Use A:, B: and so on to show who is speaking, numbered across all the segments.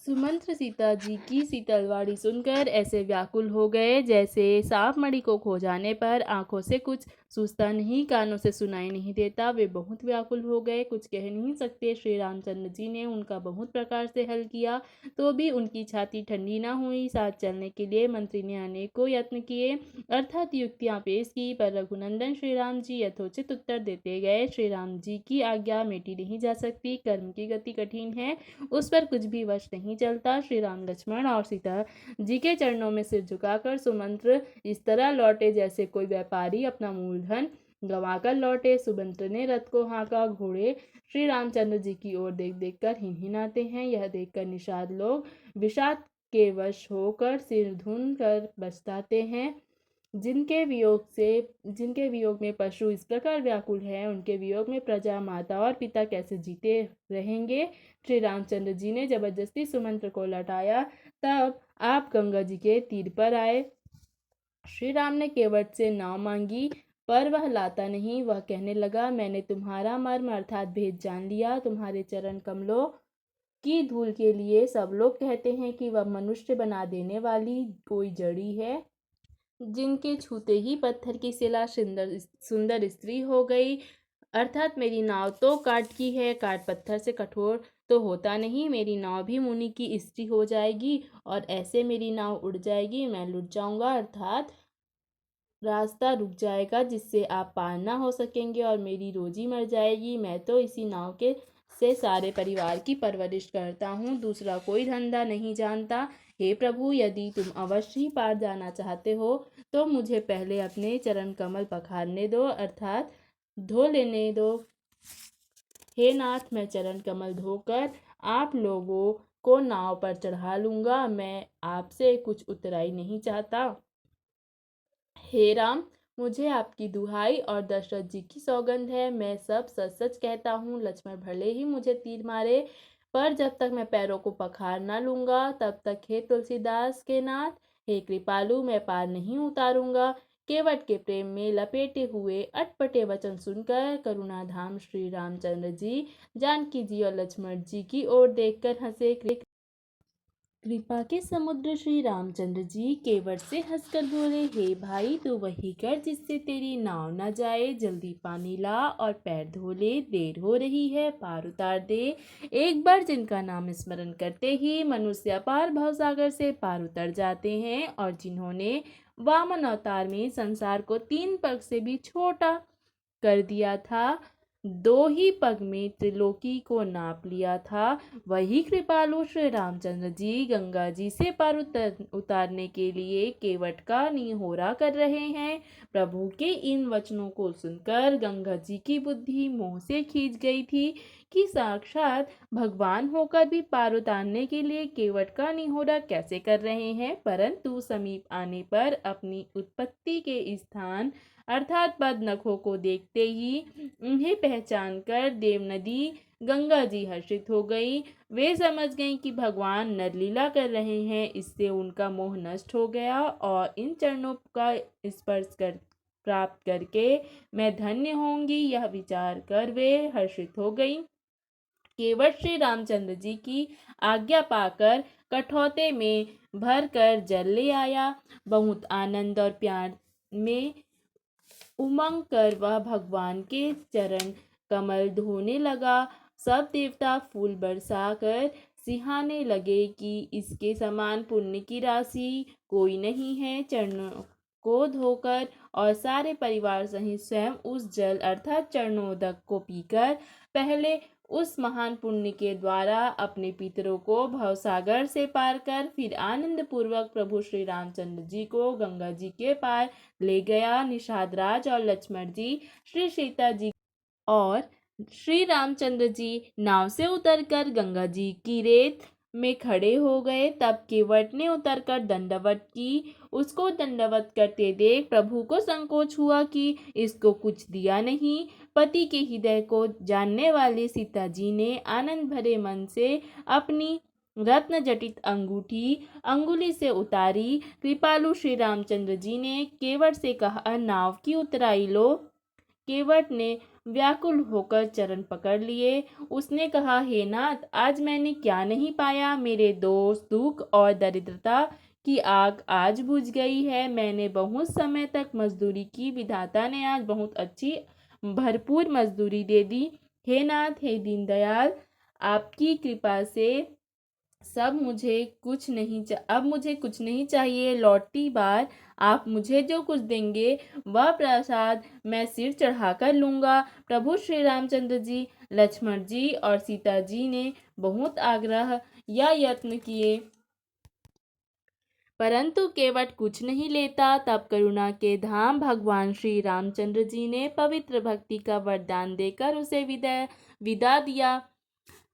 A: सुमंत्र सीता जी की शीतलवाणी सुनकर ऐसे व्याकुल हो गए जैसे सांप मणि को खो जाने पर आंखों से कुछ सूझता नहीं, कानों से सुनाई नहीं देता। वे बहुत व्याकुल हो गए, कुछ कह नहीं सकते। श्री रामचंद्र जी ने उनका बहुत प्रकार से हल किया तो भी उनकी छाती ठंडी न हुई। साथ चलने के लिए मंत्री ने अनेकों यत्न किए, अर्थात युक्तियां पेश की, पर रघुनंदन श्री राम जी यथोचित उत्तर देते गए। श्री राम जी की आज्ञा मेटी नहीं जा सकती, कर्म की गति कठिन है, उस पर कुछ भी वश नहीं चलता। श्री राम, लक्ष्मण और सीता जी के चरणों में सिर झुकाकर सुमंत्र इस तरह लौटे जैसे कोई व्यापारी अपना मूलधन गंवाकर लौटे। सुमंत्र ने रथ को हाँका, घोड़े श्री रामचंद्र जी की ओर देख देख कर हिनहिनाते हैं। यह देखकर निषाद लोग विषाद के वश होकर सिर धुन कर बचताते हैं। जिनके वियोग में पशु इस प्रकार व्याकुल है, उनके वियोग में प्रजा, माता और पिता कैसे जीते रहेंगे। श्री रामचंद्र जी ने जबरदस्ती सुमंत्र को लौटाया, तब आप गंगा जी के तीर पर आए। श्री राम ने केवट से नाव मांगी, पर वह लाता नहीं। वह कहने लगा, मैंने तुम्हारा मर्म अर्थात भेद जान लिया। तुम्हारे चरण कमलों की धूल के लिए सब लोग कहते हैं कि वह मनुष्य बना देने वाली कोई जड़ी है, जिनके छूते ही पत्थर की शिला सुंदर स्त्री हो गई। अर्थात मेरी नाव तो काठ की है, काठ पत्थर से कठोर तो होता नहीं। मेरी नाव भी मुनि की स्त्री हो जाएगी और ऐसे मेरी नाव उड़ जाएगी, मैं लुट जाऊंगा, अर्थात रास्ता रुक जाएगा जिससे आप पार ना हो सकेंगे और मेरी रोजी मर जाएगी। मैं तो इसी नाव के से सारे परिवार की परवरिश करता हूँ, दूसरा कोई धंधा नहीं जानता। हे प्रभु, यदि तुम अवश्य ही पार जाना चाहते हो तो मुझे पहले अपने चरण कमल पखारने दो, अर्थात धो लेने दो। हे नाथ, मैं चरण कमल धोकर आप लोगों को नाव पर चढ़ा लूंगा। मैं आपसे कुछ उतराई नहीं चाहता। हे राम, मुझे आपकी दुहाई और दशरथ जी की सौगंध है, मैं सब सच सच कहता हूँ। लक्ष्मण भले ही मुझे तीर मारे, पर जब तक मैं पैरों को पखार ना लूंगा तब तक हे तुलसीदास के नाथ, हे कृपालु, मैं पार नहीं उतारूंगा। केवट के प्रेम में लपेटे हुए अटपटे वचन सुनकर करुणाधाम श्री रामचंद्र जी जानकी जी और लक्ष्मण जी की ओर देखकर हंसे। कृपा के समुद्र श्री रामचंद्र जी केवट से हंसकर बोले, हे भाई, तू वही कर जिससे तेरी नाव न जाए। जल्दी पानी ला और पैर धो ले, देर हो रही है, पार उतार दे। एक बार जिनका नाम स्मरण करते ही मनुष्य अपार भवसागर से पार उतर जाते हैं, और जिन्होंने वामन अवतार में संसार को 3 पग से भी छोटा कर दिया था, 2 ही पग में त्रिलोकी को नाप लिया था, वही कृपालु श्री रामचंद्र जी गंगा जी से पार उतारने के लिए केवट का निहोरा कर रहे हैं। प्रभु के इन वचनों को सुनकर गंगा जी की बुद्धि मोह से खींच गई थी कि साक्षात भगवान होकर भी पार उतारने के लिए केवट का निहोरा कैसे कर रहे हैं। परंतु समीप आने पर अपनी उत्पत्ति के स्थान अर्थात पद नखों को देखते ही उन्हें पहचान कर देवनदी गंगा जी हर्षित हो गई। वे समझ गईं कि भगवान नरलीला कर रहे हैं, इससे उनका मोह नष्ट हो गया और इन चरणों का स्पर्श कर प्राप्त करके मैं धन्य होंगी, यह विचार कर वे हर्षित हो गईं। केवट श्री रामचंद्र जी की आज्ञा पाकर कठौते में भर कर जल ले आया। बहुत आनंद और प्यार में उमंग कर वह भगवान के चरण कमल धोने लगा। सब देवता फूल बरसाकर सिहाने लगे कि इसके समान पुण्य की राशि कोई नहीं है। चरणों को धोकर और सारे परिवार सहित स्वयं उस जल अर्थात चरणोदक को पीकर पहले उस महान पुण्य के द्वारा अपने पितरों को भवसागर से पार कर फिर आनंद पूर्वक प्रभु श्री रामचंद्र जी को गंगा जी के पार ले गया। निषाद राज और लक्ष्मण जी, श्री सीता जी और श्री रामचंद्र जी नाव से उतरकर गंगा जी की रेत में खड़े हो गए। तब केवट ने उतरकर दंडवत की। उसको दंडवत करते देख प्रभु को संकोच हुआ कि इसको कुछ दिया नहीं। पति के हृदय को जानने वाली सीता जी ने आनंद भरे मन से अपनी रत्न जटित अंगूठी अंगुली से उतारी। कृपालु श्री रामचंद्र जी ने केवट से कहा, नाव की उतराई लो। केवट ने व्याकुल होकर चरण पकड़ लिए। उसने कहा, हे नाथ, आज मैंने क्या नहीं पाया। मेरे दोष, दुख और दरिद्रता की आग आज बुझ गई है। मैंने बहुत समय तक मजदूरी की, विधाता ने आज बहुत अच्छी भरपूर मजदूरी दे दी। हे नाथ, हे दीनदयाल, आपकी कृपा से अब मुझे कुछ नहीं चाहिए। लौटती बार आप मुझे जो कुछ देंगे वह प्रसाद मैं सिर चढ़ाकर लूँगा। प्रभु श्री रामचंद्र जी, लक्ष्मण जी और सीता जी ने बहुत आग्रह या यत्न किए, परंतु केवट कुछ नहीं लेता। तब करुणा के धाम भगवान श्री रामचंद्र जी ने पवित्र भक्ति का वरदान देकर उसे विदा दिया।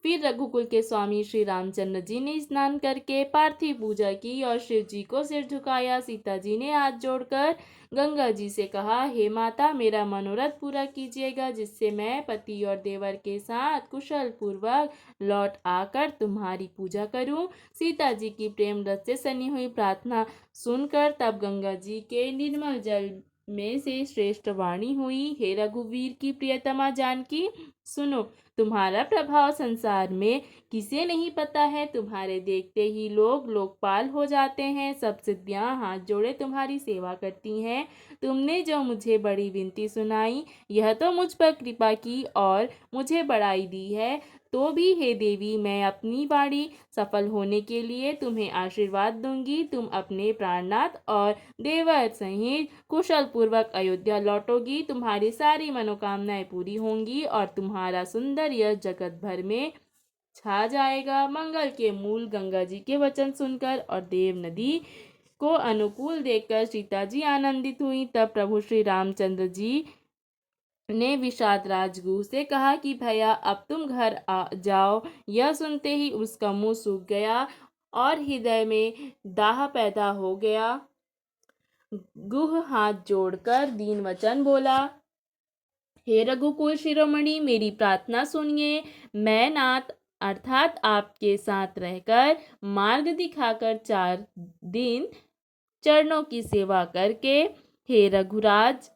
A: फिर रघुकुल के स्वामी श्री रामचंद्र जी ने स्नान करके पार्थिव पूजा की और शिव जी को सिर झुकाया। सीता जी ने हाथ जोड़कर गंगा जी से कहा, हे माता, मेरा मनोरथ पूरा कीजिएगा, जिससे मैं पति और देवर के साथ कुशल पूर्वक लौट आकर तुम्हारी पूजा करूं। सीता जी की प्रेम रस से सनी हुई प्रार्थना सुनकर तब गंगा जी के निर्मल जल में से श्रेष्ठ वाणी हुई, हे रघुवीर की प्रियतमा जानकी, सुनो, तुम्हारा प्रभाव संसार में किसे नहीं पता है। तुम्हारे देखते ही लोग लोकपाल हो जाते हैं। सब सिद्धियां हाथ जोड़े तुम्हारी सेवा करती हैं। तुमने जो मुझे बड़ी विनती सुनाई, यह तो मुझ पर कृपा की और मुझे बढ़ाई दी है। तो भी हे देवी, मैं अपनी वाणी सफल होने के लिए तुम्हें आशीर्वाद दूंगी। तुम अपने प्राणनाथ और देवर सहित कुशल पूर्वक अयोध्या लौटोगी। तुम्हारी सारी मनोकामनाएं पूरी होंगी और तुम्हारा सुंदर यश जगत भर में छा जाएगा। मंगल के मूल गंगा जी के वचन सुनकर और देव नदी को अनुकूल देखकर सीता जी आनंदित हुई। तब प्रभु श्री रामचंद्र जी ने विषाद राजगुह से कहा कि भैया, अब तुम घर आ जाओ। यह सुनते ही उसका मुंह सूख गया और हृदय में दाह पैदा हो गया। गुह हाथ जोड़कर दीन वचन बोला, हे रघुकुल शिरोमणि, मेरी प्रार्थना सुनिए। मैं नाथ अर्थात आपके साथ रहकर मार्ग दिखाकर 4 दिन चरणों की सेवा करके, हे रघुराज,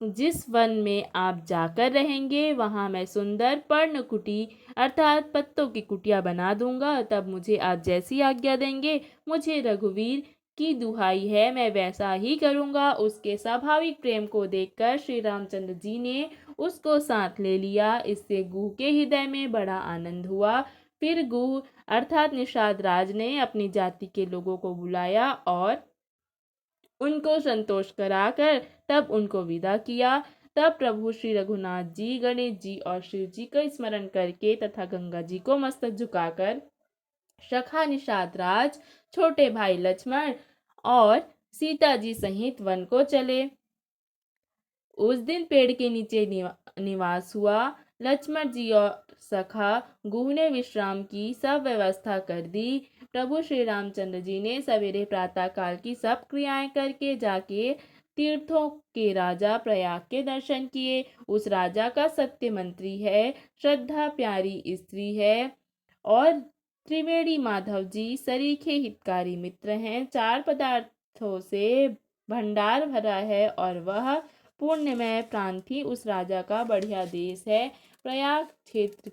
A: जिस वन में आप जाकर रहेंगे वहां मैं सुंदर पर्णकुटी अर्थात पत्तों की कुटिया बना दूंगा। तब मुझे आप जैसी आज्ञा देंगे, मुझे रघुवीर की दुहाई है, मैं वैसा ही करूंगा। उसके स्वाभाविक प्रेम को देखकर श्री रामचंद्र जी ने उसको साथ ले लिया। इससे गुह के हृदय में बड़ा आनंद हुआ। फिर गुह अर्थात निषाद राज ने अपनी जाति के लोगों को बुलाया और उनको संतोष कराकर तब उनको विदा किया। तब प्रभु श्री रघुनाथ जी, गणेश जी और शिव जी का स्मरण करके तथा गंगा जी को मस्तक झुकाकर सखा निषाद राज, छोटे भाई लक्ष्मण और सीता जी सहित वन को चले। उस दिन पेड़ के नीचे निवास हुआ। लक्ष्मण जी और सखा गुह ने विश्राम की सब व्यवस्था कर दी। प्रभु श्री रामचंद्र जी ने सवेरे प्रातः काल की सब क्रियाएं करके जाके तीर्थों के राजा प्रयाग के दर्शन किए। उस राजा का सत्य मंत्री है, श्रद्धा प्यारी स्त्री है और त्रिवेणी माधव जी सरीखे हितकारी मित्र हैं। 4 पदार्थों से भंडार भरा है और वह पुण्यमय प्रांति उस राजा का बढ़िया देश है। प्रयाग क्षेत्र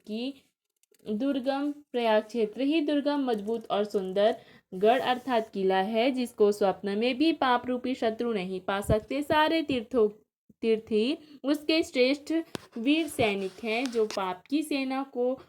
A: ही दुर्गम, मजबूत और सुंदर गढ़ अर्थात किला है, जिसको स्वप्न में भी पाप रूपी शत्रु नहीं पा सकते। सारे तीर्थी उसके श्रेष्ठ वीर सैनिक हैं, जो पाप की सेना को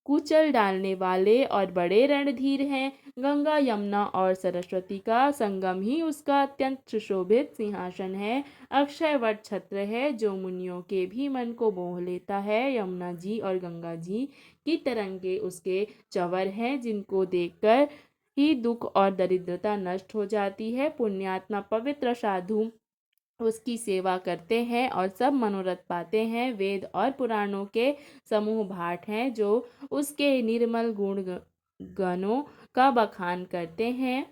A: कुचल डालने वाले और बड़े रणधीर हैं। गंगा, यमुना और सरस्वती का संगम ही उसका अत्यंत सुशोभित सिंहासन है। अक्षय वट छत्र है, जो मुनियों के भी मन को मोह लेता है। यमुना जी और गंगा जी की तरंगे उसके चंवर हैं, जिनको देखकर ही दुख और दरिद्रता नष्ट हो जाती है। पुण्यात्मा पवित्र साधु उसकी सेवा करते हैं और सब मनोरथ पाते हैं। वेद और पुराणों के समूह भाट हैं, जो उसके निर्मल गणों का बखान करते हैं।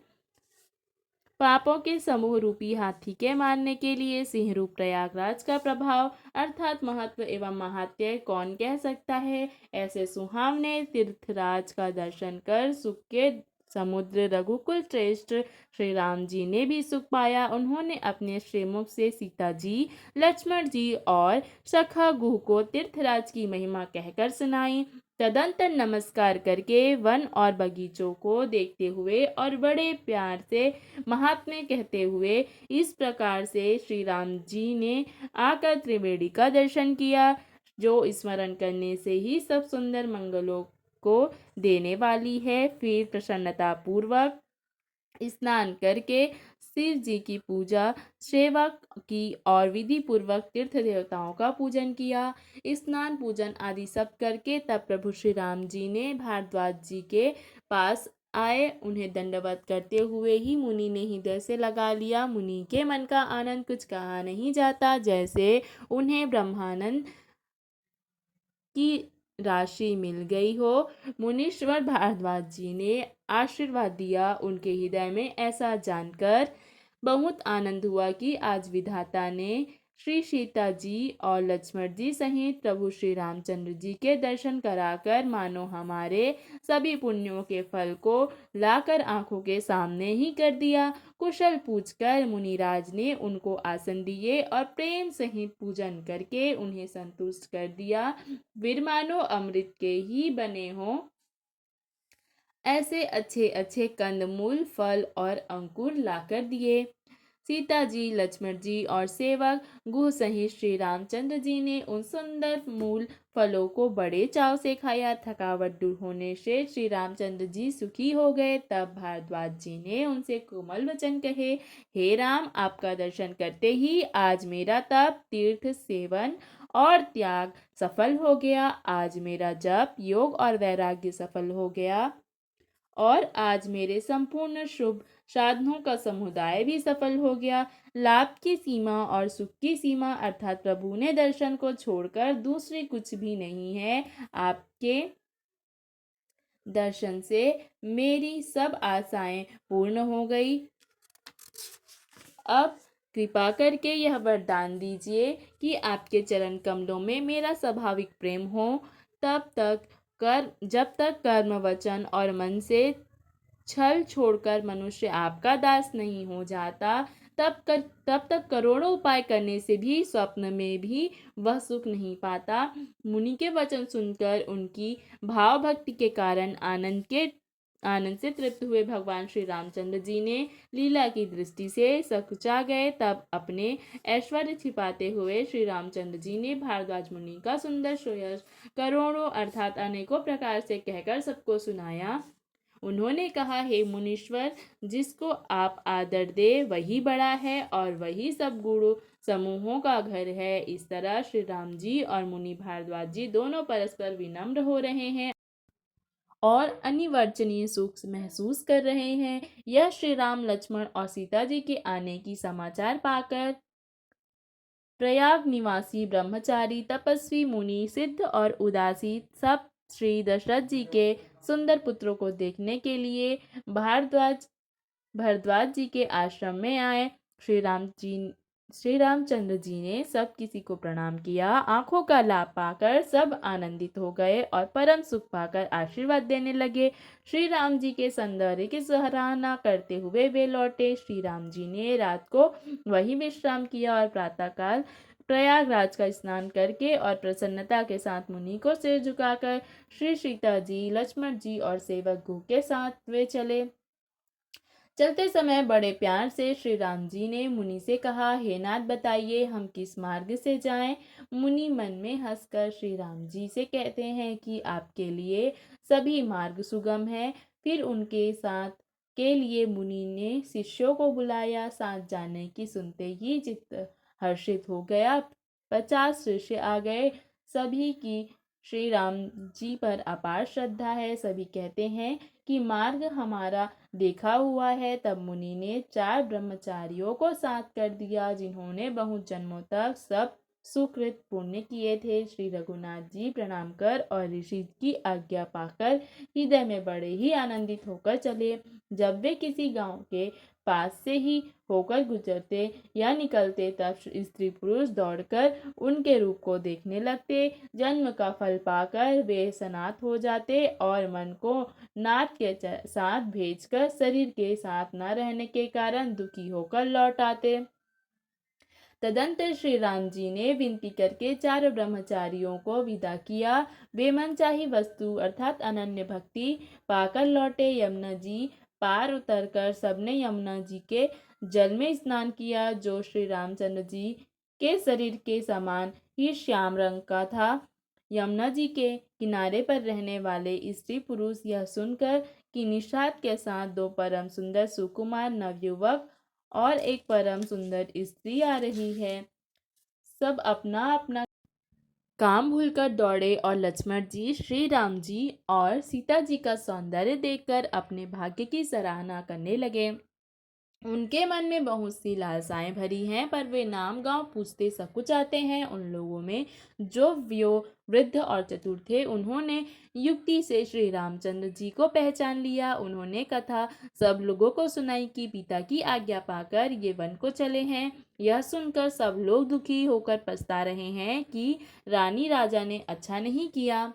A: पापों के समूह रूपी हाथी के मारने के लिए सिंह रूप प्रयागराज का प्रभाव अर्थात महत्व एवं महात्म्य कौन कह सकता है। ऐसे सुहावने तीर्थराज का दर्शन कर सुख के समुद्र रघुकुल श्रेष्ठ श्री राम जी ने भी सुख पाया। उन्होंने अपने श्रीमुख से सीता जी, लक्ष्मण जी और सखा गुह को तीर्थराज की महिमा कहकर सुनाई। तदंतर नमस्कार करके वन और बगीचों को देखते हुए और बड़े प्यार से महात्म्य कहते हुए इस प्रकार से श्री राम जी ने आकर त्रिवेणी का दर्शन किया, जो स्मरण करने से ही सब सुंदर मंगलों को देने वाली है। फिर प्रसन्नता पूर्वक स्नान करके शिव जी की पूजा सेवा की और विधि पूर्वक तीर्थ देवताओं का पूजन किया। स्नान पूजन आदि सब करके तब प्रभु श्री राम जी ने भारद्वाज जी के पास आए। उन्हें दंडवत करते हुए ही मुनि ने हृदय से लगा लिया। मुनि के मन का आनंद कुछ कहा नहीं जाता, जैसे उन्हें ब्रह्मानंद की राशि मिल गई हो। मुनीश्वर भारद्वाज जी ने आशीर्वाद दिया। उनके हृदय में ऐसा जानकर बहुत आनंद हुआ कि आज विधाता ने श्री सीता जी और लक्ष्मण जी सहित प्रभु श्री रामचंद्र जी के दर्शन कराकर मानो हमारे सभी पुण्यों के फल को लाकर आंखों के सामने ही कर दिया। कुशल पूछकर मुनिराज ने उनको आसन दिए और प्रेम सहित पूजन करके उन्हें संतुष्ट कर दिया। फिर मानो अमृत के ही बने हों ऐसे अच्छे अच्छे कंदमूल, फल और अंकुर लाकर दिए। सीता जी, लक्ष्मण जी और सेवक गुह सहित श्री रामचंद्र जी ने उन सुंदर मूल फलों को बड़े चाव से खाया। थकावट दूर होने से श्री रामचंद्र जी सुखी हो गए। तब भारद्वाज जी ने उनसे कोमल वचन कहे, हे राम, आपका दर्शन करते ही आज मेरा तप, तीर्थ सेवन और त्याग सफल हो गया। आज मेरा जप, योग और वैराग्य सफल हो गया और आज मेरे संपूर्ण शुभ साधनों का समुदाय भी सफल हो गया। लाभ की सीमा और सुख की सीमा अर्थात प्रभु ने दर्शन को छोड़कर दूसरी कुछ भी नहीं है। आपके दर्शन से मेरी सब आशाएं पूर्ण हो गई। अब कृपा करके यह वरदान दीजिए कि आपके चरण कमलों में मेरा स्वाभाविक प्रेम हो। जब तक कर्म, वचन और मन से छल छोड़कर मनुष्य आपका दास नहीं हो जाता, तब तक करोड़ों उपाय करने से भी स्वप्न में भी वह सुख नहीं पाता। मुनि के वचन सुनकर उनकी भाव भक्ति के कारण आनंद से तृप्त हुए भगवान श्री रामचंद्र जी ने लीला की दृष्टि से सकुचा गए। तब अपने ऐश्वर्य छिपाते हुए श्री रामचंद्र जी ने भारद्वाज मुनि का सुंदर श्रेयस करोड़ों अर्थात अनेकों प्रकार से कहकर सबको सुनाया। उन्होंने कहा, हे मुनीश्वर, जिसको आप आदर दे वही बड़ा है और वही सब गुणों समूहों का घर है। इस तरह श्री राम जी और मुनि भारद्वाज जी दोनों परस्पर विनम्र हो रहे हैं और अनिवर्चनीय सुख महसूस कर रहे हैं। यह श्री राम, लक्ष्मण और सीता जी के आने की समाचार पाकर प्रयाग निवासी ब्रह्मचारी, तपस्वी, मुनि, सिद्ध और उदासी सब श्री दशरथ जी के सुंदर पुत्रों को देखने के लिए भरद्वाज जी के आश्रम में आए। श्री रामचंद्र जी ने सब किसी को प्रणाम किया। आंखों का लाभ पाकर सब आनंदित हो गए और परम सुख पाकर आशीर्वाद देने लगे। श्री राम जी के सौंदर्य की सराहना करते हुए वे लौटे। श्री राम जी ने रात को वहीं विश्राम किया और प्रातःकाल प्रयागराज का स्नान करके और प्रसन्नता के साथ मुनि को सिर झुकाकर श्री सीता जी, लक्ष्मण जी और सेवक गुह के साथ वे चले। चलते समय बड़े प्यार से श्री राम जी ने मुनि से कहा, हे नाथ, बताइए हम किस मार्ग से जाएं। मुनि मन में हंसकर श्री राम जी से कहते हैं कि आपके लिए सभी मार्ग सुगम है। फिर उनके साथ के लिए मुनि ने शिष्यों को बुलाया। साथ जाने की सुनते ही चित्त हर्षित हो गया। 50 शिष्य आ गए। सभी की श्री राम जी पर अपार श्रद्धा है। सभी कहते हैं कि मार्ग हमारा देखा हुआ है। तब मुनि ने 4 ब्रह्मचारियों को साथ कर दिया, जिन्होंने बहुत जन्मों तक सब सुकृत पुण्य किए थे। श्री रघुनाथ जी प्रणाम कर और ऋषि की आज्ञा पाकर हृदय में बड़े ही आनंदित होकर चले। जब वे किसी गांव के पास से ही होकर गुजरते या निकलते तब स्त्री पुरुष दौड़कर उनके रूप को देखने लगते। जन्म का फल पाकर वे सनाथ हो जाते और मन को नाथ के साथ भेजकर शरीर के साथ न रहने के कारण दुखी होकर लौट आते। तदंतर श्री राम जी ने विनती करके चारों ब्रह्मचारियों को विदा किया। वे मनचाही वस्तु अर्थात अनन्य भक्ति पाकर लौटे। यमुना जी पार उतरकर सबने यमुना जी के जल में स्नान किया, जो श्री रामचंद्र जी के शरीर के समान ही श्याम रंग का था। यमुना जी के किनारे पर रहने वाले स्त्री पुरुष यह सुनकर कि निषाद के साथ दो परम सुंदर सुकुमार नवयुवक और एक परम सुंदर स्त्री आ रही है, सब अपना अपना काम भूलकर दौड़े और लक्ष्मण जी, श्री राम जी और सीता जी का सौंदर्य देखकर अपने भाग्य की सराहना करने लगे। उनके मन में बहुत सी लालसाएं भरी हैं, पर वे नाम गांव पूछते सब कुछ आते हैं। उन लोगों में जो वृद्ध और चतुर थे, उन्होंने युक्ति से श्री रामचंद्र जी को पहचान लिया। उन्होंने कथा सब लोगों को सुनाई कि पिता की आज्ञा पाकर ये वन को चले हैं। यह सुनकर सब लोग दुखी होकर पछता रहे हैं कि रानी राजा ने अच्छा नहीं किया।